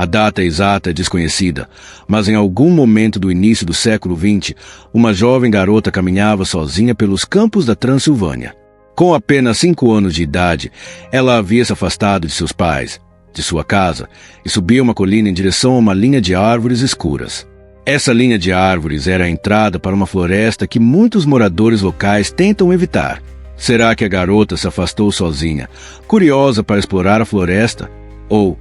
A data exata é desconhecida, mas em algum momento do início do século XX, uma jovem garota caminhava sozinha pelos campos da Transilvânia. Com apenas 5 anos de idade, ela havia se afastado de seus pais, de sua casa, e subia uma colina em direção a uma linha de árvores escuras. Essa linha de árvores era a entrada para uma floresta que muitos moradores locais tentam evitar. Será que a garota se afastou sozinha, curiosa para explorar a floresta? Ou,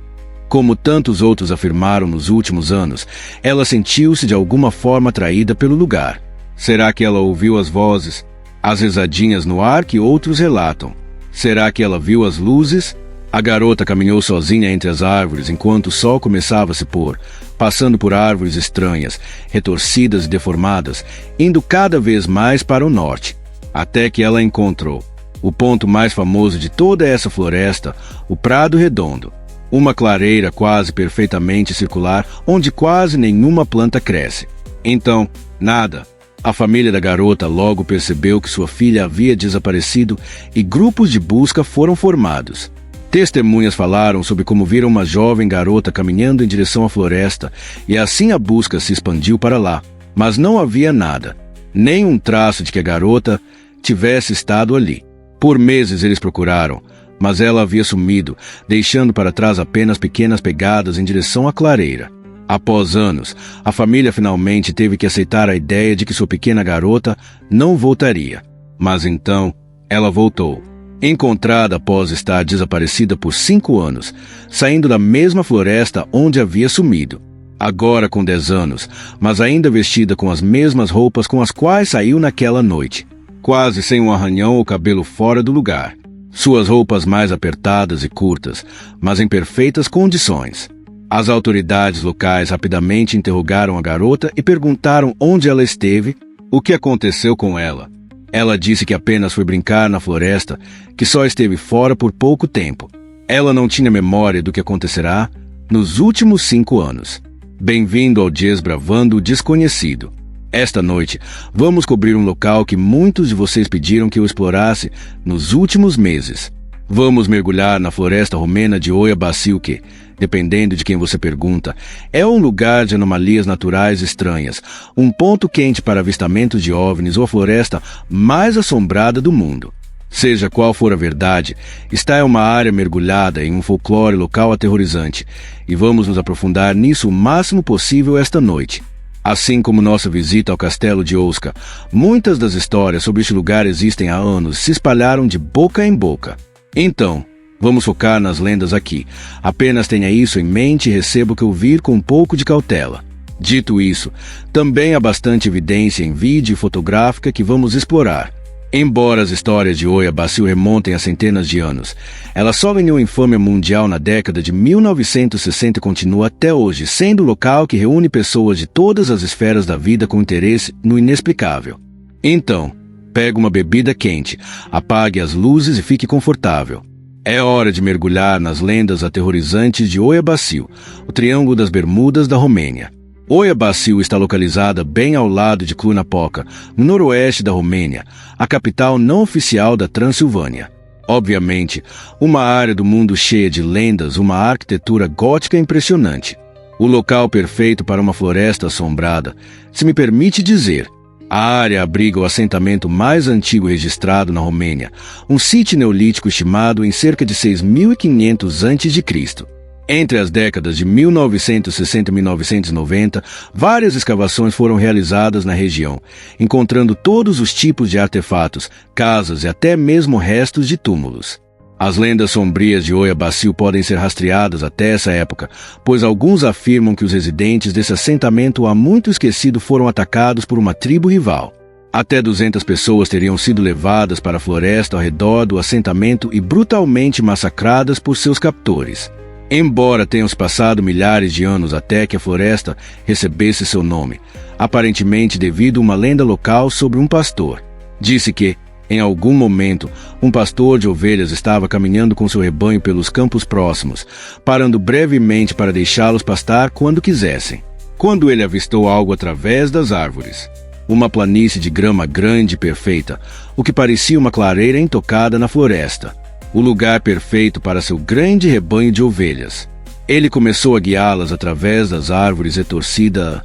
como tantos outros afirmaram nos últimos anos, ela sentiu-se de alguma forma atraída pelo lugar? Será que ela ouviu as vozes, as risadinhas no ar que outros relatam? Será que ela viu as luzes? A garota caminhou sozinha entre as árvores enquanto o sol começava a se pôr, passando por árvores estranhas, retorcidas e deformadas, indo cada vez mais para o norte, até que ela encontrou o ponto mais famoso de toda essa floresta, o Prado Redondo. Uma clareira quase perfeitamente circular, onde quase nenhuma planta cresce. Então, nada. A família da garota logo percebeu que sua filha havia desaparecido e grupos de busca foram formados. Testemunhas falaram sobre como viram uma jovem garota caminhando em direção à floresta, e assim a busca se expandiu para lá. Mas não havia nada, nem um traço de que a garota tivesse estado ali. Por meses eles procuraram, mas ela havia sumido, deixando para trás apenas pequenas pegadas em direção à clareira. Após anos, a família finalmente teve que aceitar a ideia de que sua pequena garota não voltaria. Mas então, ela voltou. Encontrada após estar desaparecida por 5 anos, saindo da mesma floresta onde havia sumido. Agora com 10 anos, mas ainda vestida com as mesmas roupas com as quais saiu naquela noite. Quase sem um arranhão ou cabelo fora do lugar. Suas roupas mais apertadas e curtas, mas em perfeitas condições. As autoridades locais rapidamente interrogaram a garota e perguntaram onde ela esteve, o que aconteceu com ela. Ela disse que apenas foi brincar na floresta, que só esteve fora por pouco tempo. Ela não tinha memória do que acontecerá nos últimos 5 anos. Bem-vindo ao Desbravando o Desconhecido. Esta noite, vamos cobrir um local que muitos de vocês pediram que eu explorasse nos últimos meses. Vamos mergulhar na floresta romena de Oia Baciu que, dependendo de quem você pergunta, é um lugar de anomalias naturais estranhas, um ponto quente para avistamentos de OVNIs ou a floresta mais assombrada do mundo. Seja qual for a verdade, esta é uma área mergulhada em um folclore local aterrorizante, e vamos nos aprofundar nisso o máximo possível esta noite. Assim como nossa visita ao castelo de Osca, muitas das histórias sobre este lugar existem há anos e se espalharam de boca em boca. Então, vamos focar nas lendas aqui. Apenas tenha isso em mente e receba o que ouvir com um pouco de cautela. Dito isso, também há bastante evidência em vídeo e fotográfica que vamos explorar. Embora as histórias de Oia Baciu remontem a centenas de anos, ela só ganhou infâmia mundial na década de 1960 e continua até hoje sendo o local que reúne pessoas de todas as esferas da vida com interesse no inexplicável. Então, pegue uma bebida quente, apague as luzes e fique confortável. É hora de mergulhar nas lendas aterrorizantes de Oia Baciu, o Triângulo das Bermudas da Romênia. Oia Baciu está localizada bem ao lado de Cluj-Napoca, no noroeste da Romênia, a capital não oficial da Transilvânia. Obviamente, uma área do mundo cheia de lendas, uma arquitetura gótica impressionante. O local perfeito para uma floresta assombrada, se me permite dizer. A área abriga o assentamento mais antigo registrado na Romênia, um sítio neolítico estimado em cerca de 6.500 a.C. Entre as décadas de 1960 e 1990, várias escavações foram realizadas na região, encontrando todos os tipos de artefatos, casas e até mesmo restos de túmulos. As lendas sombrias de Oia Baciu podem ser rastreadas até essa época, pois alguns afirmam que os residentes desse assentamento há muito esquecido foram atacados por uma tribo rival. Até 200 pessoas teriam sido levadas para a floresta ao redor do assentamento e brutalmente massacradas por seus captores. Embora tenham se passado milhares de anos até que a floresta recebesse seu nome, aparentemente devido a uma lenda local sobre um pastor. Disse que, em algum momento, um pastor de ovelhas estava caminhando com seu rebanho pelos campos próximos, parando brevemente para deixá-los pastar quando quisessem. Quando ele avistou algo através das árvores, uma planície de grama grande e perfeita, o que parecia uma clareira intocada na floresta. O lugar perfeito para seu grande rebanho de ovelhas. Ele começou a guiá-las através das árvores retorcidas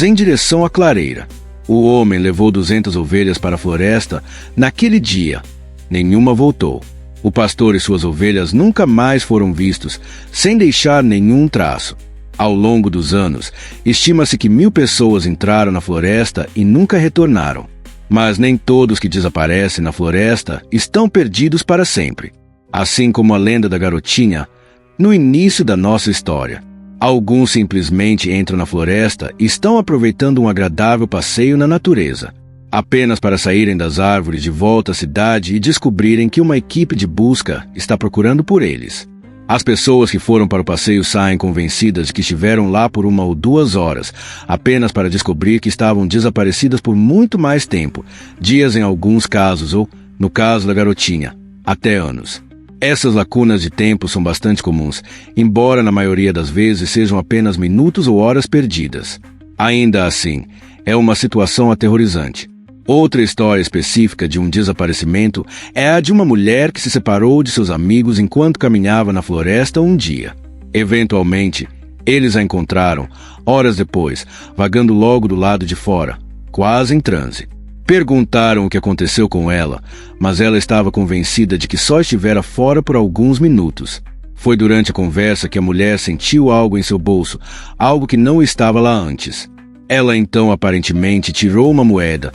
em direção à clareira. O homem levou 200 ovelhas para a floresta naquele dia. Nenhuma voltou. O pastor e suas ovelhas nunca mais foram vistos, sem deixar nenhum traço. Ao longo dos anos, estima-se que 1000 pessoas entraram na floresta e nunca retornaram. Mas nem todos que desaparecem na floresta estão perdidos para sempre. Assim como a lenda da garotinha, no início da nossa história. Alguns simplesmente entram na floresta e estão aproveitando um agradável passeio na natureza, apenas para saírem das árvores de volta à cidade e descobrirem que uma equipe de busca está procurando por eles. As pessoas que foram para o passeio saem convencidas de que estiveram lá por 1 ou 2 horas, apenas para descobrir que estavam desaparecidas por muito mais tempo, dias em alguns casos ou, no caso da garotinha, até anos. Essas lacunas de tempo são bastante comuns, embora na maioria das vezes sejam apenas minutos ou horas perdidas. Ainda assim, é uma situação aterrorizante. Outra história específica de um desaparecimento é a de uma mulher que se separou de seus amigos enquanto caminhava na floresta um dia. Eventualmente, eles a encontraram, horas depois, vagando logo do lado de fora, quase em transe. Perguntaram o que aconteceu com ela, mas ela estava convencida de que só estivera fora por alguns minutos. Foi durante a conversa que a mulher sentiu algo em seu bolso, algo que não estava lá antes. Ela então aparentemente tirou uma moeda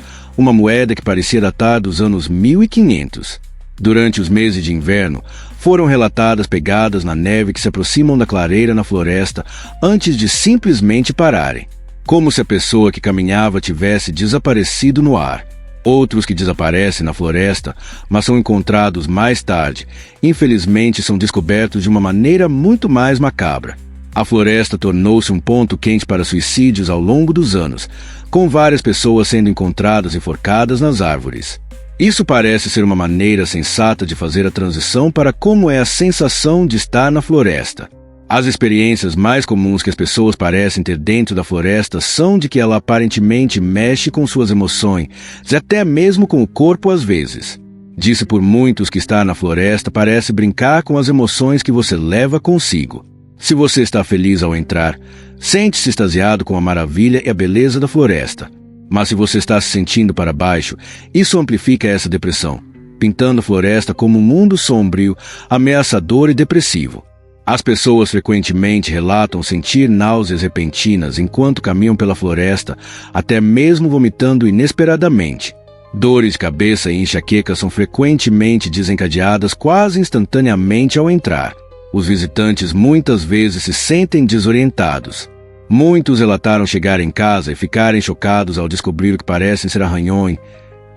que parecia datar dos anos 1500. Durante os meses de inverno, foram relatadas pegadas na neve que se aproximam da clareira na floresta antes de simplesmente pararem. Como se a pessoa que caminhava tivesse desaparecido no ar. Outros que desaparecem na floresta, mas são encontrados mais tarde, infelizmente são descobertos de uma maneira muito mais macabra. A floresta tornou-se um ponto quente para suicídios ao longo dos anos, com várias pessoas sendo encontradas enforcadas nas árvores. Isso parece ser uma maneira sensata de fazer a transição para como é a sensação de estar na floresta. As experiências mais comuns que as pessoas parecem ter dentro da floresta são de que ela aparentemente mexe com suas emoções, e até mesmo com o corpo às vezes. Disse por muitos que estar na floresta parece brincar com as emoções que você leva consigo. Se você está feliz ao entrar, sente-se extasiado com a maravilha e a beleza da floresta. Mas se você está se sentindo para baixo, isso amplifica essa depressão, pintando a floresta como um mundo sombrio, ameaçador e depressivo. As pessoas frequentemente relatam sentir náuseas repentinas enquanto caminham pela floresta, até mesmo vomitando inesperadamente. Dores de cabeça e enxaquecas são frequentemente desencadeadas quase instantaneamente ao entrar. Os visitantes muitas vezes se sentem desorientados. Muitos relataram chegar em casa e ficarem chocados ao descobrir o que parecem ser arranhões,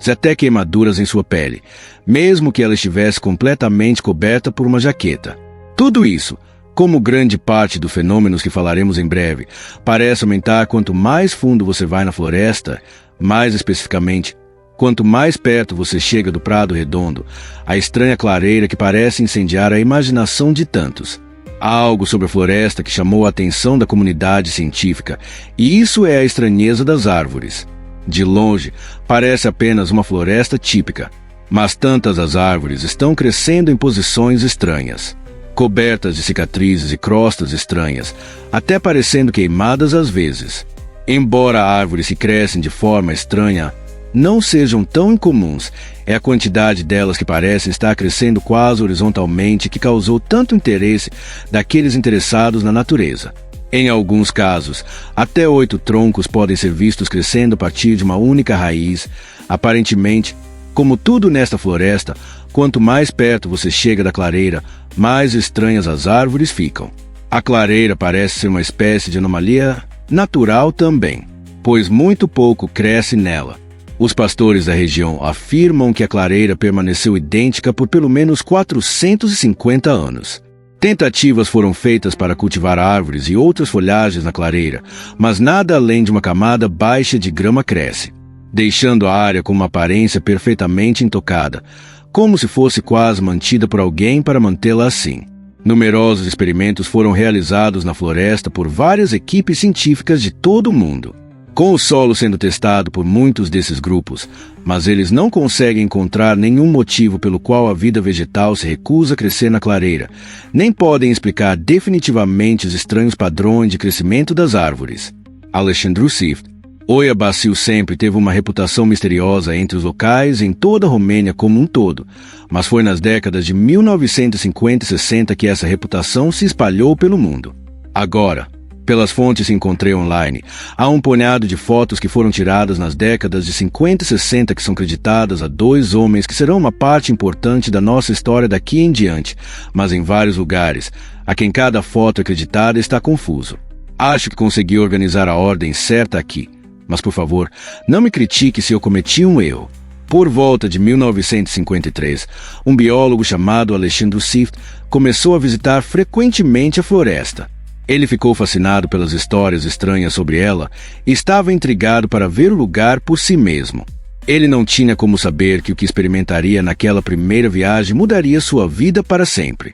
até queimaduras em sua pele, mesmo que ela estivesse completamente coberta por uma jaqueta. Tudo isso, como grande parte dos fenômenos que falaremos em breve, parece aumentar quanto mais fundo você vai na floresta, mais especificamente, quanto mais perto você chega do Prado Redondo, a estranha clareira que parece incendiar a imaginação de tantos. Há algo sobre a floresta que chamou a atenção da comunidade científica, e isso é a estranheza das árvores. De longe, parece apenas uma floresta típica, mas tantas as árvores estão crescendo em posições estranhas, cobertas de cicatrizes e crostas estranhas, até parecendo queimadas às vezes. Embora árvores que crescem de forma estranha não sejam tão incomuns, é a quantidade delas que parecem estar crescendo quase horizontalmente que causou tanto interesse daqueles interessados na natureza. Em alguns casos, até 8 troncos podem ser vistos crescendo a partir de uma única raiz. Aparentemente, como tudo nesta floresta, quanto mais perto você chega da clareira, mais estranhas as árvores ficam. A clareira parece ser uma espécie de anomalia natural também, pois muito pouco cresce nela. Os pastores da região afirmam que a clareira permaneceu idêntica por pelo menos 450 anos. Tentativas foram feitas para cultivar árvores e outras folhagens na clareira, mas nada além de uma camada baixa de grama cresce, deixando a área com uma aparência perfeitamente intocada, como se fosse quase mantida por alguém para mantê-la assim. Numerosos experimentos foram realizados na floresta por várias equipes científicas de todo o mundo. Com o solo sendo testado por muitos desses grupos, mas eles não conseguem encontrar nenhum motivo pelo qual a vida vegetal se recusa a crescer na clareira, nem podem explicar definitivamente os estranhos padrões de crescimento das árvores. Alexandru Sift. Oia Basil sempre teve uma reputação misteriosa entre os locais em toda a Romênia como um todo, mas foi nas décadas de 1950 e 60 que essa reputação se espalhou pelo mundo. Agora, pelas fontes que encontrei online, há um punhado de fotos que foram tiradas nas décadas de 50 e 60 que são creditadas a dois homens que serão uma parte importante da nossa história daqui em diante, mas em vários lugares, a quem cada foto é acreditada está confuso. Acho que consegui organizar a ordem certa aqui, mas por favor, não me critique se eu cometi um erro. Por volta de 1953, um biólogo chamado Alexandru Sift começou a visitar frequentemente a floresta. Ele ficou fascinado pelas histórias estranhas sobre ela e estava intrigado para ver o lugar por si mesmo. Ele não tinha como saber que o que experimentaria naquela primeira viagem mudaria sua vida para sempre.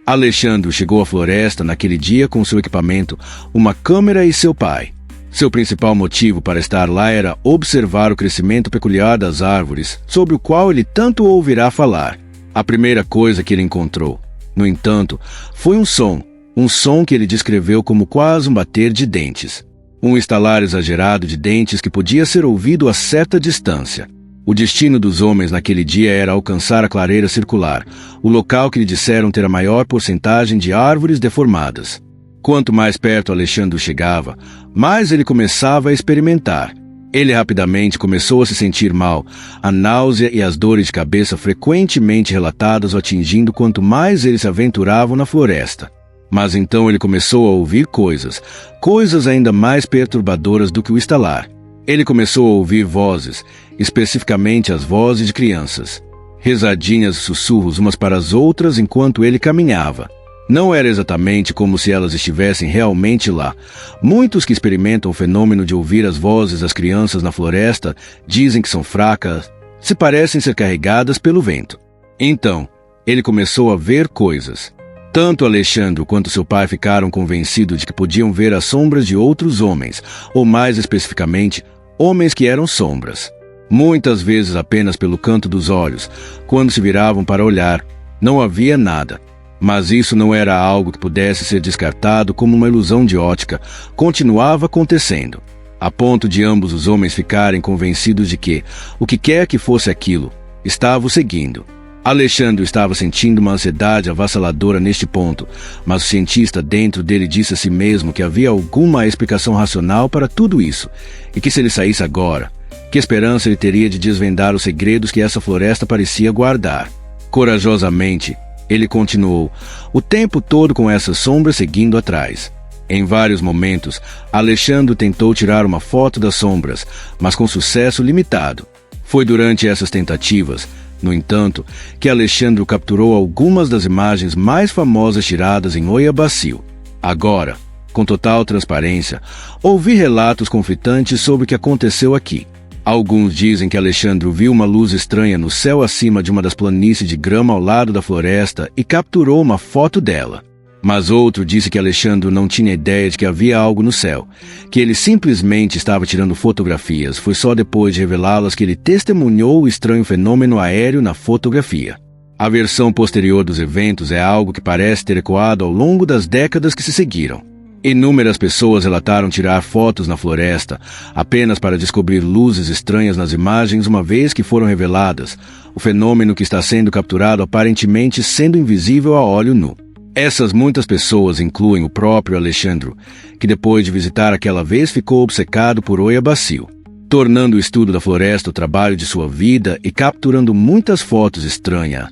Alexandru chegou à floresta naquele dia com seu equipamento, uma câmera e seu pai. Seu principal motivo para estar lá era observar o crescimento peculiar das árvores, sobre o qual ele tanto ouvirá falar. A primeira coisa que ele encontrou, no entanto, foi um som que ele descreveu como quase um bater de dentes. Um estalar exagerado de dentes que podia ser ouvido a certa distância. O destino dos homens naquele dia era alcançar a clareira circular, o local que lhe disseram ter a maior porcentagem de árvores deformadas. Quanto mais perto Alexandru chegava, mais ele começava a experimentar. Ele rapidamente começou a se sentir mal, a náusea e as dores de cabeça frequentemente relatadas o atingindo quanto mais ele se aventurava na floresta. Mas então ele começou a ouvir coisas ainda mais perturbadoras do que o estalar. Ele começou a ouvir vozes, especificamente as vozes de crianças. Rezadinhas e sussurros umas para as outras enquanto ele caminhava. Não era exatamente como se elas estivessem realmente lá. Muitos que experimentam o fenômeno de ouvir as vozes das crianças na floresta dizem que são fracas, se parecem ser carregadas pelo vento. Então, ele começou a ver coisas. Tanto Alexandru quanto seu pai ficaram convencidos de que podiam ver as sombras de outros homens, ou mais especificamente, homens que eram sombras. Muitas vezes apenas pelo canto dos olhos, quando se viravam para olhar, não havia nada. Mas isso não era algo que pudesse ser descartado como uma ilusão de ótica, continuava acontecendo, a ponto de ambos os homens ficarem convencidos de que, o que quer que fosse aquilo, estava o seguindo. Alexandru estava sentindo uma ansiedade avassaladora neste ponto, mas o cientista dentro dele disse a si mesmo que havia alguma explicação racional para tudo isso, e que se ele saísse agora, que esperança ele teria de desvendar os segredos que essa floresta parecia guardar. Corajosamente, ele continuou, o tempo todo com essas sombras seguindo atrás. Em vários momentos, Alexandru tentou tirar uma foto das sombras, mas com sucesso limitado. Foi durante essas tentativas, no entanto, que Alexandru capturou algumas das imagens mais famosas tiradas em Oia Basil. Agora, com total transparência, ouvi relatos conflitantes sobre o que aconteceu aqui. Alguns dizem que Alexandru viu uma luz estranha no céu acima de uma das planícies de grama ao lado da floresta e capturou uma foto dela. Mas outro disse que Alexandru não tinha ideia de que havia algo no céu, que ele simplesmente estava tirando fotografias. Foi só depois de revelá-las que ele testemunhou o estranho fenômeno aéreo na fotografia. A versão posterior dos eventos é algo que parece ter ecoado ao longo das décadas que se seguiram. Inúmeras pessoas relataram tirar fotos na floresta, apenas para descobrir luzes estranhas nas imagens uma vez que foram reveladas, o fenômeno que está sendo capturado aparentemente sendo invisível a olho nu. Essas muitas pessoas incluem o próprio Alexandru, que depois de visitar aquela vez ficou obcecado por Oia Basil, tornando o estudo da floresta o trabalho de sua vida e capturando muitas fotos estranhas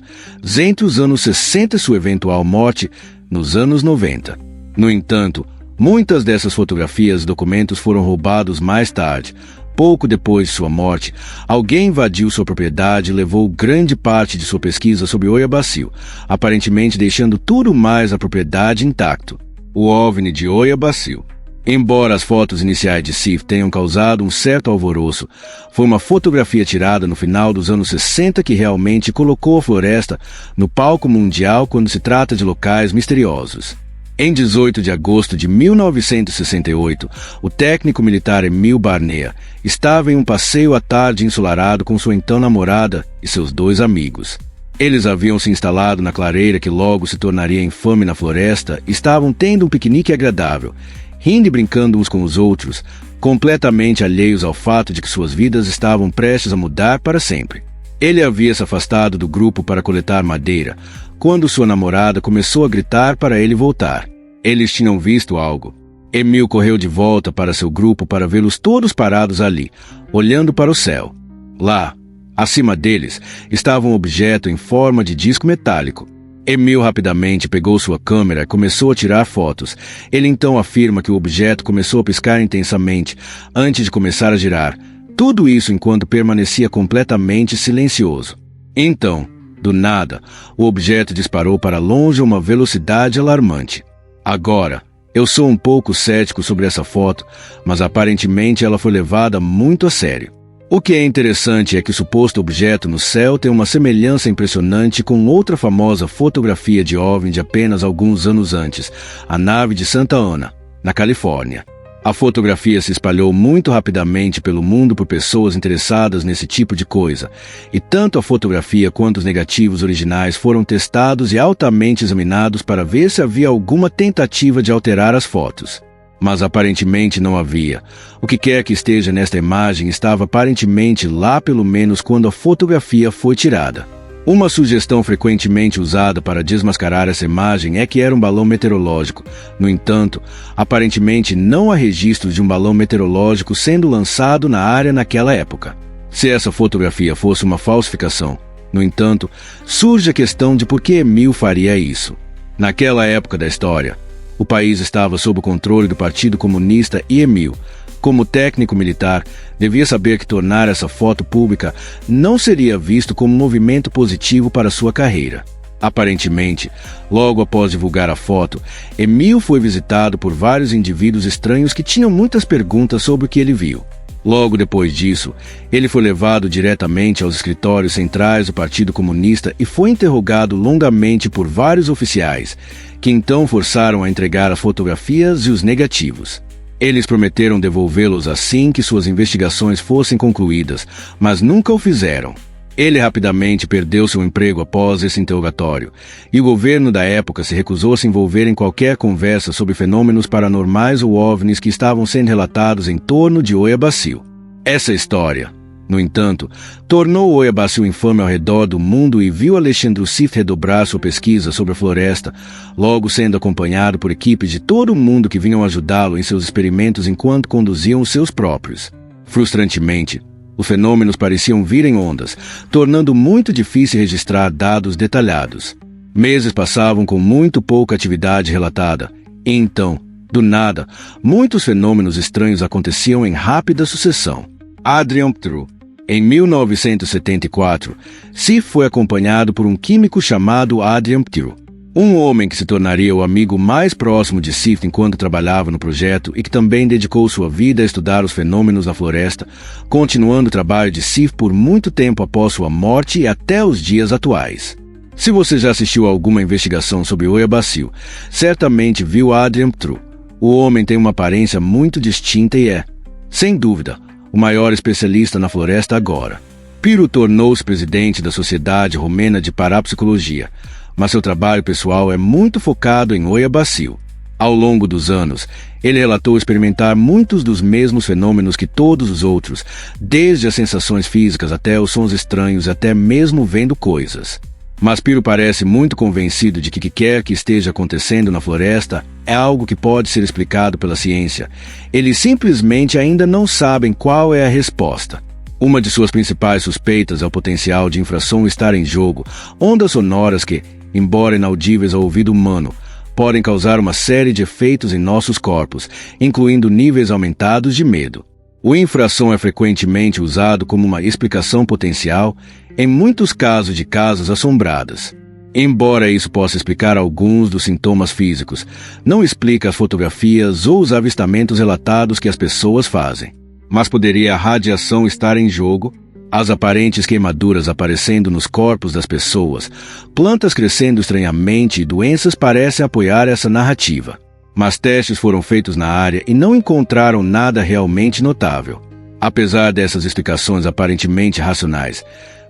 entre os anos 60 e sua eventual morte nos anos 90. No entanto, muitas dessas fotografias e documentos foram roubados mais tarde. Pouco depois de sua morte, alguém invadiu sua propriedade e levou grande parte de sua pesquisa sobre Oia Basil, aparentemente deixando tudo mais a propriedade intacto. O OVNI de Oia Basil. Embora as fotos iniciais de Sift tenham causado um certo alvoroço, foi uma fotografia tirada no final dos anos 60 que realmente colocou a floresta no palco mundial quando se trata de locais misteriosos. Em 18 de agosto de 1968, o técnico militar Emil Barnea estava em um passeio à tarde ensolarado com sua então namorada e seus 2 amigos. Eles haviam se instalado na clareira que logo se tornaria infame na floresta e estavam tendo um piquenique agradável, rindo e brincando uns com os outros, completamente alheios ao fato de que suas vidas estavam prestes a mudar para sempre. Ele havia se afastado do grupo para coletar madeira, quando sua namorada começou a gritar para ele voltar. Eles tinham visto algo. Emil correu de volta para seu grupo para vê-los todos parados ali, olhando para o céu. Lá, acima deles, estava um objeto em forma de disco metálico. Emil rapidamente pegou sua câmera e começou a tirar fotos. Ele então afirma que o objeto começou a piscar intensamente antes de começar a girar. Tudo isso enquanto permanecia completamente silencioso. Então, do nada, o objeto disparou para longe a uma velocidade alarmante. Agora, eu sou um pouco cético sobre essa foto, mas aparentemente ela foi levada muito a sério. O que é interessante é que o suposto objeto no céu tem uma semelhança impressionante com outra famosa fotografia de OVNI de apenas alguns anos antes, a nave de Santa Ana, na Califórnia. A fotografia se espalhou muito rapidamente pelo mundo por pessoas interessadas nesse tipo de coisa, e tanto a fotografia quanto os negativos originais foram testados e altamente examinados para ver se havia alguma tentativa de alterar as fotos. Mas aparentemente não havia. O que quer que esteja nesta imagem estava aparentemente lá pelo menos quando a fotografia foi tirada. Uma sugestão frequentemente usada para desmascarar essa imagem é que era um balão meteorológico. No entanto, aparentemente não há registros de um balão meteorológico sendo lançado na área naquela época. Se essa fotografia fosse uma falsificação, no entanto, surge a questão de por que Emil faria isso. Naquela época da história, o país estava sob o controle do Partido Comunista e Emil, como técnico militar, devia saber que tornar essa foto pública não seria visto como um movimento positivo para sua carreira. Aparentemente, logo após divulgar a foto, Emil foi visitado por vários indivíduos estranhos que tinham muitas perguntas sobre o que ele viu. Logo depois disso, ele foi levado diretamente aos escritórios centrais do Partido Comunista e foi interrogado longamente por vários oficiais, que então forçaram a entregar as fotografias e os negativos. Eles prometeram devolvê-los assim que suas investigações fossem concluídas, mas nunca o fizeram. Ele rapidamente perdeu seu emprego após esse interrogatório, e o governo da época se recusou a se envolver em qualquer conversa sobre fenômenos paranormais ou OVNIs que estavam sendo relatados em torno de Oiabasil. Essa história, no entanto, tornou Oiabasil infame ao redor do mundo e viu Alexandre Sif redobrar sua pesquisa sobre a floresta, logo sendo acompanhado por equipes de todo o mundo que vinham ajudá-lo em seus experimentos enquanto conduziam os seus próprios. Frustrantemente, os fenômenos pareciam vir em ondas, tornando muito difícil registrar dados detalhados. Meses passavam com muito pouca atividade relatada, e então, do nada, muitos fenômenos estranhos aconteciam em rápida sucessão. Adrian Ptru. Em 1974, Sif foi acompanhado por um químico chamado Adrian Ptru, um homem que se tornaria o amigo mais próximo de Sif enquanto trabalhava no projeto e que também dedicou sua vida a estudar os fenômenos na floresta, continuando o trabalho de Sif por muito tempo após sua morte e até os dias atuais. Se você já assistiu a alguma investigação sobre Oiabasil, certamente viu Adrian Ptru. O homem tem uma aparência muito distinta e é, sem dúvida, o maior especialista na floresta agora. Piro tornou-se presidente da Sociedade Romena de Parapsicologia, mas seu trabalho pessoal é muito focado em Oiabasil. Ao longo dos anos, ele relatou experimentar muitos dos mesmos fenômenos que todos os outros, desde as sensações físicas até os sons estranhos e até mesmo vendo coisas. Mas Piro parece muito convencido de que o que quer que esteja acontecendo na floresta é algo que pode ser explicado pela ciência. Eles simplesmente ainda não sabem qual é a resposta. Uma de suas principais suspeitas é o potencial de infração estar em jogo, ondas sonoras que, embora inaudíveis ao ouvido humano, podem causar uma série de efeitos em nossos corpos, incluindo níveis aumentados de medo. O infrasom é frequentemente usado como uma explicação potencial em muitos casos de casas assombradas. Embora isso possa explicar alguns dos sintomas físicos, não explica as fotografias ou os avistamentos relatados que as pessoas fazem. Mas poderia a radiação estar em jogo? As aparentes queimaduras aparecendo nos corpos das pessoas, plantas crescendo estranhamente e doenças parecem apoiar essa narrativa. Mas testes foram feitos na área e não encontraram nada realmente notável. Apesar dessas explicações aparentemente racionais,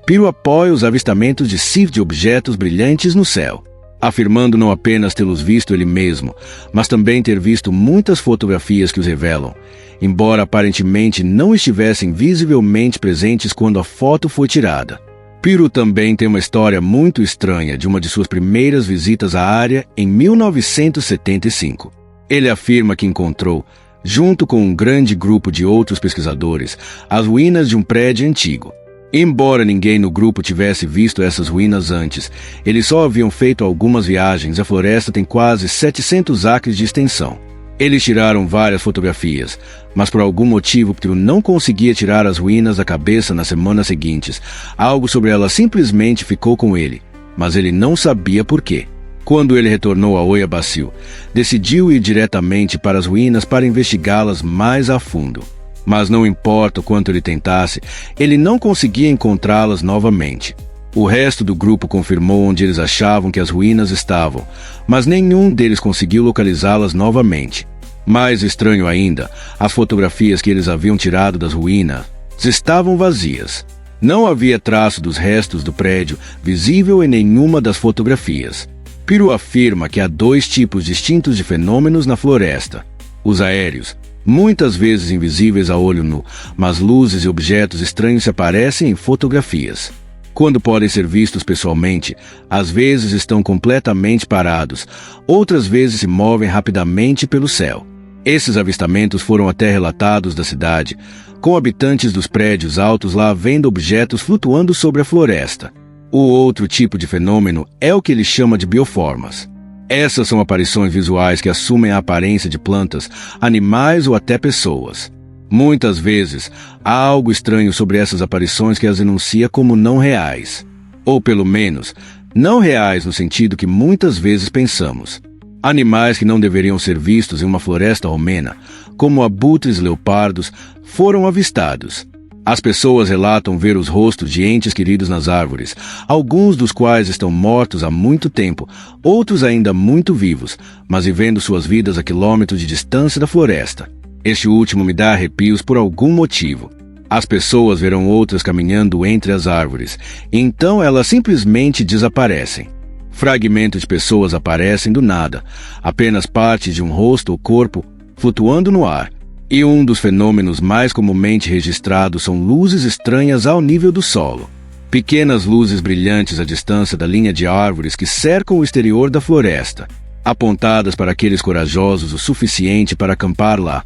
Piro apoia os avistamentos de objetos brilhantes no céu, afirmando não apenas tê-los visto ele mesmo, mas também ter visto muitas fotografias que os revelam, embora aparentemente não estivessem visivelmente presentes quando a foto foi tirada. Piro também tem uma história muito estranha de uma de suas primeiras visitas à área em 1975. Ele afirma que encontrou, junto com um grande grupo de outros pesquisadores, as ruínas de um prédio antigo. Embora ninguém no grupo tivesse visto essas ruínas antes, eles só haviam feito algumas viagens. A floresta tem quase 700 acres de extensão. Eles tiraram várias fotografias, mas por algum motivo Piro não conseguia tirar as ruínas da cabeça nas semanas seguintes. Algo sobre elas simplesmente ficou com ele, mas ele não sabia por quê. Quando ele retornou a Oia Basil, decidiu ir diretamente para as ruínas para investigá-las mais a fundo. Mas não importa o quanto ele tentasse, ele não conseguia encontrá-las novamente. O resto do grupo confirmou onde eles achavam que as ruínas estavam, mas nenhum deles conseguiu localizá-las novamente. Mais estranho ainda, as fotografias que eles haviam tirado das ruínas estavam vazias. Não havia traço dos restos do prédio visível em nenhuma das fotografias. Piro afirma que há dois tipos distintos de fenômenos na floresta: os aéreos, muitas vezes invisíveis a olho nu, mas luzes e objetos estranhos se aparecem em fotografias. Quando podem ser vistos pessoalmente, às vezes estão completamente parados, outras vezes se movem rapidamente pelo céu. Esses avistamentos foram até relatados da cidade, com habitantes dos prédios altos lá vendo objetos flutuando sobre a floresta. O outro tipo de fenômeno é o que ele chama de bioformas. Essas são aparições visuais que assumem a aparência de plantas, animais ou até pessoas. Muitas vezes, há algo estranho sobre essas aparições que as enuncia como não reais. Ou pelo menos, não reais no sentido que muitas vezes pensamos. Animais que não deveriam ser vistos em uma floresta romena, como abutres leopardos, foram avistados. As pessoas relatam ver os rostos de entes queridos nas árvores, alguns dos quais estão mortos há muito tempo, outros ainda muito vivos, mas vivendo suas vidas a quilômetros de distância da floresta. Este último me dá arrepios por algum motivo. As pessoas verão outras caminhando entre as árvores, e então elas simplesmente desaparecem. Fragmentos de pessoas aparecem do nada, apenas partes de um rosto ou corpo flutuando no ar. E um dos fenômenos mais comumente registrados são luzes estranhas ao nível do solo. Pequenas luzes brilhantes à distância da linha de árvores que cercam o exterior da floresta, apontadas para aqueles corajosos o suficiente para acampar lá,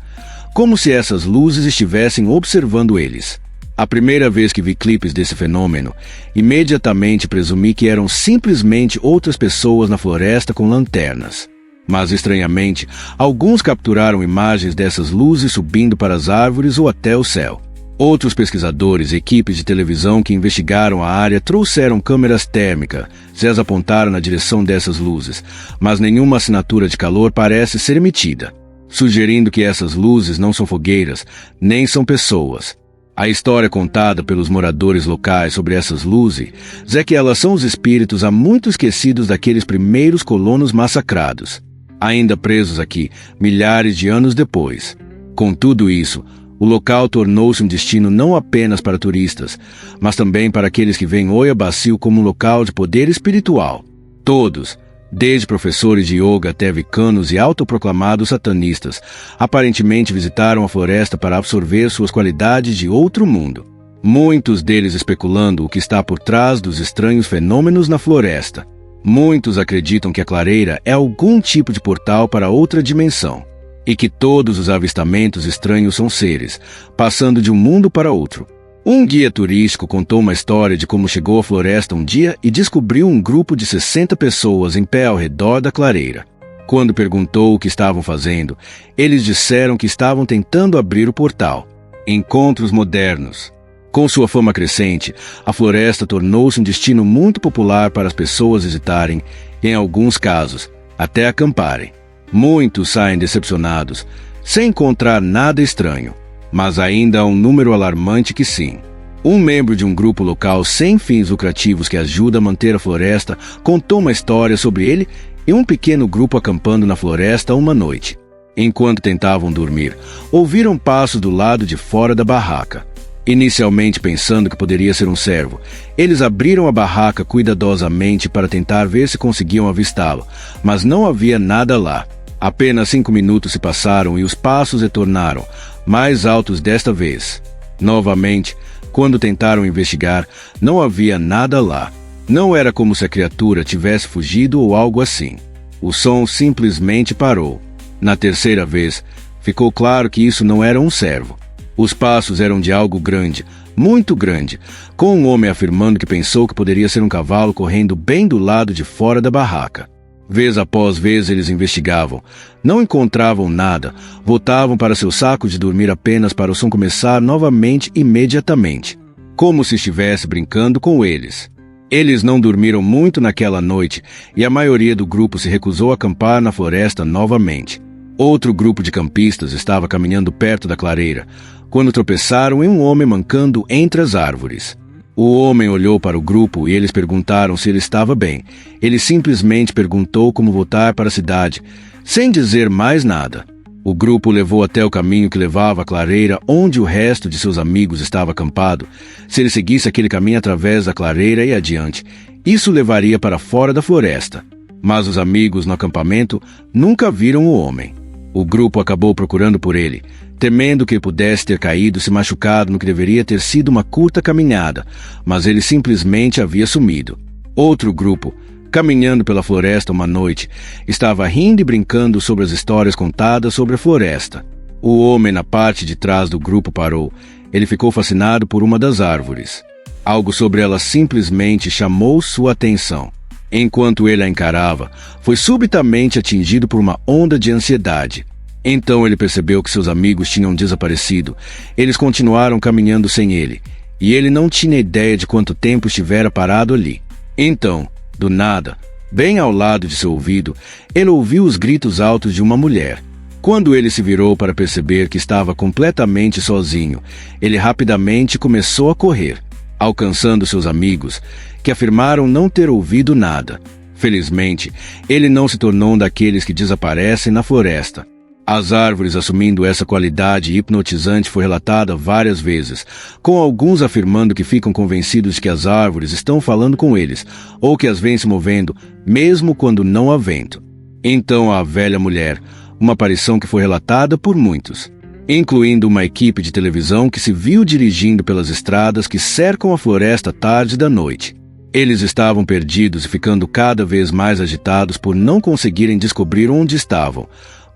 como se essas luzes estivessem observando eles. A primeira vez que vi clipes desse fenômeno, imediatamente presumi que eram simplesmente outras pessoas na floresta com lanternas. Mas, estranhamente, alguns capturaram imagens dessas luzes subindo para as árvores ou até o céu. Outros pesquisadores e equipes de televisão que investigaram a área trouxeram câmeras térmicas e as apontaram na direção dessas luzes, mas nenhuma assinatura de calor parece ser emitida, sugerindo que essas luzes não são fogueiras, nem são pessoas. A história contada pelos moradores locais sobre essas luzes é que elas são os espíritos há muito esquecidos daqueles primeiros colonos massacrados, ainda presos aqui, milhares de anos depois. Com tudo isso, o local tornou-se um destino não apenas para turistas, mas também para aqueles que veem Oia Basil como um local de poder espiritual. Todos, desde professores de yoga até vicanos e autoproclamados satanistas, aparentemente visitaram a floresta para absorver suas qualidades de outro mundo. Muitos deles especulando o que está por trás dos estranhos fenômenos na floresta. Muitos acreditam que a clareira é algum tipo de portal para outra dimensão, e que todos os avistamentos estranhos são seres, passando de um mundo para outro. Um guia turístico contou uma história de como chegou à floresta um dia e descobriu um grupo de 60 pessoas em pé ao redor da clareira. Quando perguntou o que estavam fazendo, eles disseram que estavam tentando abrir o portal. Encontros modernos. Com sua fama crescente, a floresta tornou-se um destino muito popular para as pessoas visitarem e, em alguns casos, até acamparem. Muitos saem decepcionados, sem encontrar nada estranho, mas ainda há um número alarmante que sim. Um membro de um grupo local sem fins lucrativos que ajuda a manter a floresta contou uma história sobre ele e um pequeno grupo acampando na floresta uma noite. Enquanto tentavam dormir, ouviram passos do lado de fora da barraca. Inicialmente pensando que poderia ser um cervo, eles abriram a barraca cuidadosamente para tentar ver se conseguiam avistá-lo, mas não havia nada lá. Apenas 5 minutos se passaram e os passos retornaram, mais altos desta vez. Novamente, quando tentaram investigar, não havia nada lá. Não era como se a criatura tivesse fugido ou algo assim. O som simplesmente parou. Na terceira vez, ficou claro que isso não era um cervo. Os passos eram de algo grande, muito grande, com um homem afirmando que pensou que poderia ser um cavalo correndo bem do lado de fora da barraca. Vez após vez eles investigavam, não encontravam nada, voltavam para seu saco de dormir apenas para o som começar novamente imediatamente, como se estivesse brincando com eles. Eles não dormiram muito naquela noite e a maioria do grupo se recusou a acampar na floresta novamente. Outro grupo de campistas estava caminhando perto da clareira, quando tropeçaram em um homem mancando entre as árvores. O homem olhou para o grupo e eles perguntaram se ele estava bem. Ele simplesmente perguntou como voltar para a cidade, sem dizer mais nada. O grupo o levou até o caminho que levava à clareira onde o resto de seus amigos estava acampado. Se ele seguisse aquele caminho através da clareira e adiante, isso levaria para fora da floresta. Mas os amigos no acampamento nunca viram o homem. O grupo acabou procurando por ele, temendo que pudesse ter caído e se machucado no que deveria ter sido uma curta caminhada, mas ele simplesmente havia sumido. Outro grupo, caminhando pela floresta uma noite, estava rindo e brincando sobre as histórias contadas sobre a floresta. O homem na parte de trás do grupo parou. Ele ficou fascinado por uma das árvores. Algo sobre ela simplesmente chamou sua atenção. Enquanto ele a encarava, foi subitamente atingido por uma onda de ansiedade. Então ele percebeu que seus amigos tinham desaparecido. Eles continuaram caminhando sem ele, e ele não tinha ideia de quanto tempo estivera parado ali. Então, do nada, bem ao lado de seu ouvido, ele ouviu os gritos altos de uma mulher. Quando ele se virou para perceber que estava completamente sozinho, ele rapidamente começou a correr, alcançando seus amigos, que afirmaram não ter ouvido nada. Felizmente, ele não se tornou um daqueles que desaparecem na floresta. As árvores assumindo essa qualidade hipnotizante foi relatada várias vezes, com alguns afirmando que ficam convencidos de que as árvores estão falando com eles, ou que as vêm se movendo, mesmo quando não há vento. Então a velha mulher, uma aparição que foi relatada por muitos, incluindo uma equipe de televisão que se viu dirigindo pelas estradas que cercam a floresta tarde da noite. Eles estavam perdidos e ficando cada vez mais agitados por não conseguirem descobrir onde estavam,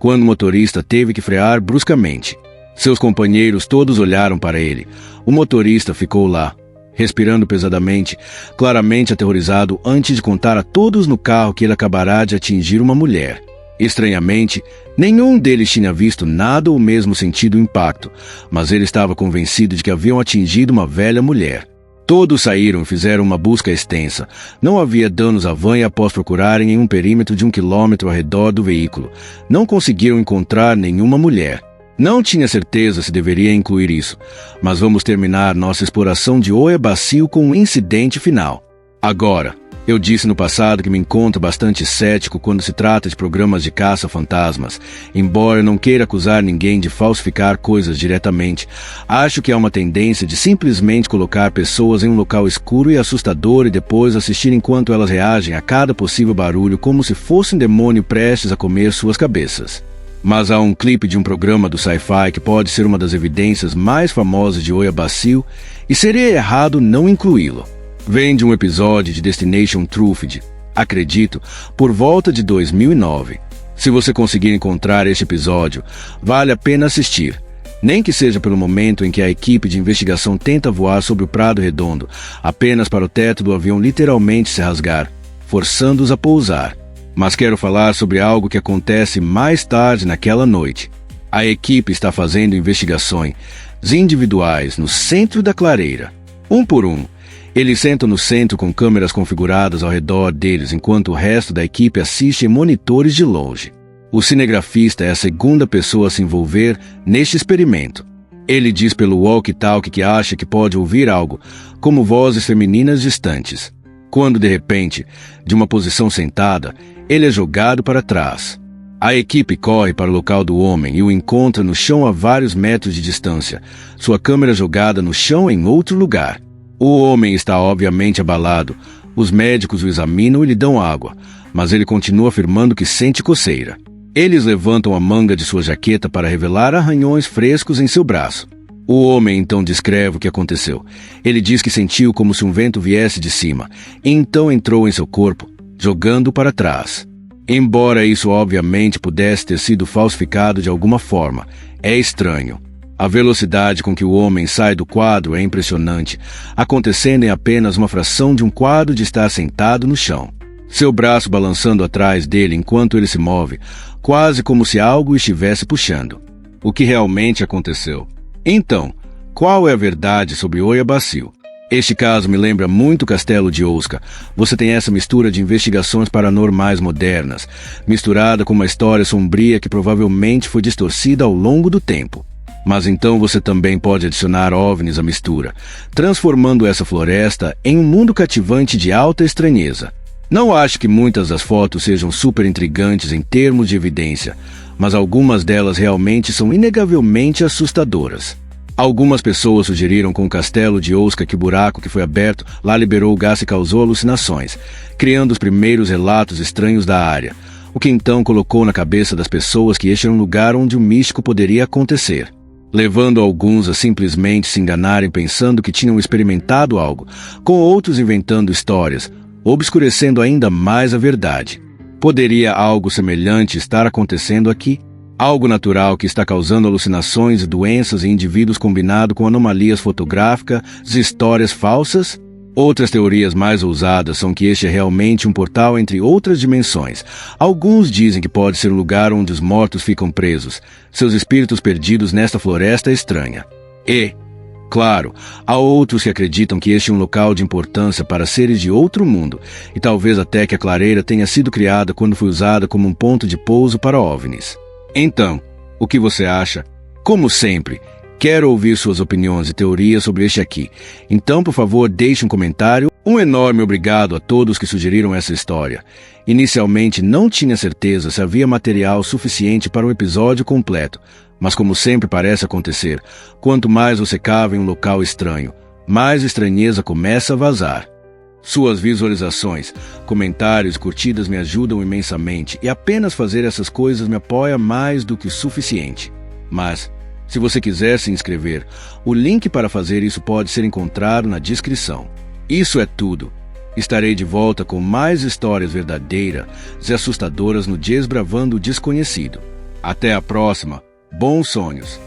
quando o motorista teve que frear bruscamente. Seus companheiros todos olharam para ele. O motorista ficou lá, respirando pesadamente, claramente aterrorizado antes de contar a todos no carro que ele acabará de atingir uma mulher. Estranhamente, nenhum deles tinha visto nada ou mesmo sentido o impacto, mas ele estava convencido de que haviam atingido uma velha mulher. Todos saíram e fizeram uma busca extensa. Não havia danos à van e após procurarem em um perímetro de 1 quilômetro ao redor do veículo, não conseguiram encontrar nenhuma mulher. Não tinha certeza se deveria incluir isso, mas vamos terminar nossa exploração de Oia Bacio com um incidente final. Agora, eu disse no passado que me encontro bastante cético quando se trata de programas de caça-fantasmas. Embora eu não queira acusar ninguém de falsificar coisas diretamente, acho que há uma tendência de simplesmente colocar pessoas em um local escuro e assustador e depois assistir enquanto elas reagem a cada possível barulho como se fosse um demônio prestes a comer suas cabeças. Mas há um clipe de um programa do Sci-Fi que pode ser uma das evidências mais famosas de Oia Bacio e seria errado não incluí-lo. Vem de um episódio de Destination Truthful, acredito, por volta de 2009. Se você conseguir encontrar este episódio, vale a pena assistir. Nem que seja pelo momento em que a equipe de investigação tenta voar sobre o Prado Redondo, apenas para o teto do avião literalmente se rasgar, forçando-os a pousar. Mas quero falar sobre algo que acontece mais tarde naquela noite. A equipe está fazendo investigações individuais no centro da clareira. Um por um, eles sentam no centro com câmeras configuradas ao redor deles enquanto o resto da equipe assiste em monitores de longe. O cinegrafista é a segunda pessoa a se envolver neste experimento. Ele diz pelo walkie-talkie que acha que pode ouvir algo, como vozes femininas distantes. Quando, de repente, de uma posição sentada, ele é jogado para trás. A equipe corre para o local do homem e o encontra no chão a vários metros de distância, sua câmera jogada no chão em outro lugar. O homem está obviamente abalado. Os médicos o examinam e lhe dão água, mas ele continua afirmando que sente coceira. Eles levantam a manga de sua jaqueta para revelar arranhões frescos em seu braço. O homem então descreve o que aconteceu. Ele diz que sentiu como se um vento viesse de cima, e então entrou em seu corpo, jogando para trás. Embora isso obviamente pudesse ter sido falsificado de alguma forma, é estranho. A velocidade com que o homem sai do quadro é impressionante, acontecendo em apenas uma fração de um quadro de estar sentado no chão. Seu braço balançando atrás dele enquanto ele se move, quase como se algo estivesse puxando. O que realmente aconteceu? Então, qual é a verdade sobre Oya Basil? Este caso me lembra muito o Castelo de Osca. Você tem essa mistura de investigações paranormais modernas, misturada com uma história sombria que provavelmente foi distorcida ao longo do tempo. Mas então você também pode adicionar OVNIs à mistura, transformando essa floresta em um mundo cativante de alta estranheza. Não acho que muitas das fotos sejam super intrigantes em termos de evidência, mas algumas delas realmente são inegavelmente assustadoras. Algumas pessoas sugeriram com o Castelo de Osca que o buraco que foi aberto lá liberou o gás e causou alucinações, criando os primeiros relatos estranhos da área, o que então colocou na cabeça das pessoas que este era um lugar onde o místico poderia acontecer, levando alguns a simplesmente se enganarem pensando que tinham experimentado algo, com outros inventando histórias, obscurecendo ainda mais a verdade. Poderia algo semelhante estar acontecendo aqui? Algo natural que está causando alucinações e doenças em indivíduos combinado com anomalias fotográficas e histórias falsas? Outras teorias mais ousadas são que este é realmente um portal entre outras dimensões. Alguns dizem que pode ser um lugar onde os mortos ficam presos, seus espíritos perdidos nesta floresta estranha. E, claro, há outros que acreditam que este é um local de importância para seres de outro mundo, e talvez até que a clareira tenha sido criada quando foi usada como um ponto de pouso para OVNIs. Então, o que você acha? Como sempre, quero ouvir suas opiniões e teorias sobre este aqui. Então, por favor, deixe um comentário. Um enorme obrigado a todos que sugeriram essa história. Inicialmente não tinha certeza se havia material suficiente para um episódio completo, mas como sempre parece acontecer, quanto mais você cava em um local estranho, mais estranheza começa a vazar. Suas visualizações, comentários e curtidas me ajudam imensamente e apenas fazer essas coisas me apoia mais do que o suficiente. Mas, se você quiser se inscrever, o link para fazer isso pode ser encontrado na descrição. Isso é tudo. Estarei de volta com mais histórias verdadeiras e assustadoras no Desbravando o Desconhecido. Até a próxima. Bons sonhos.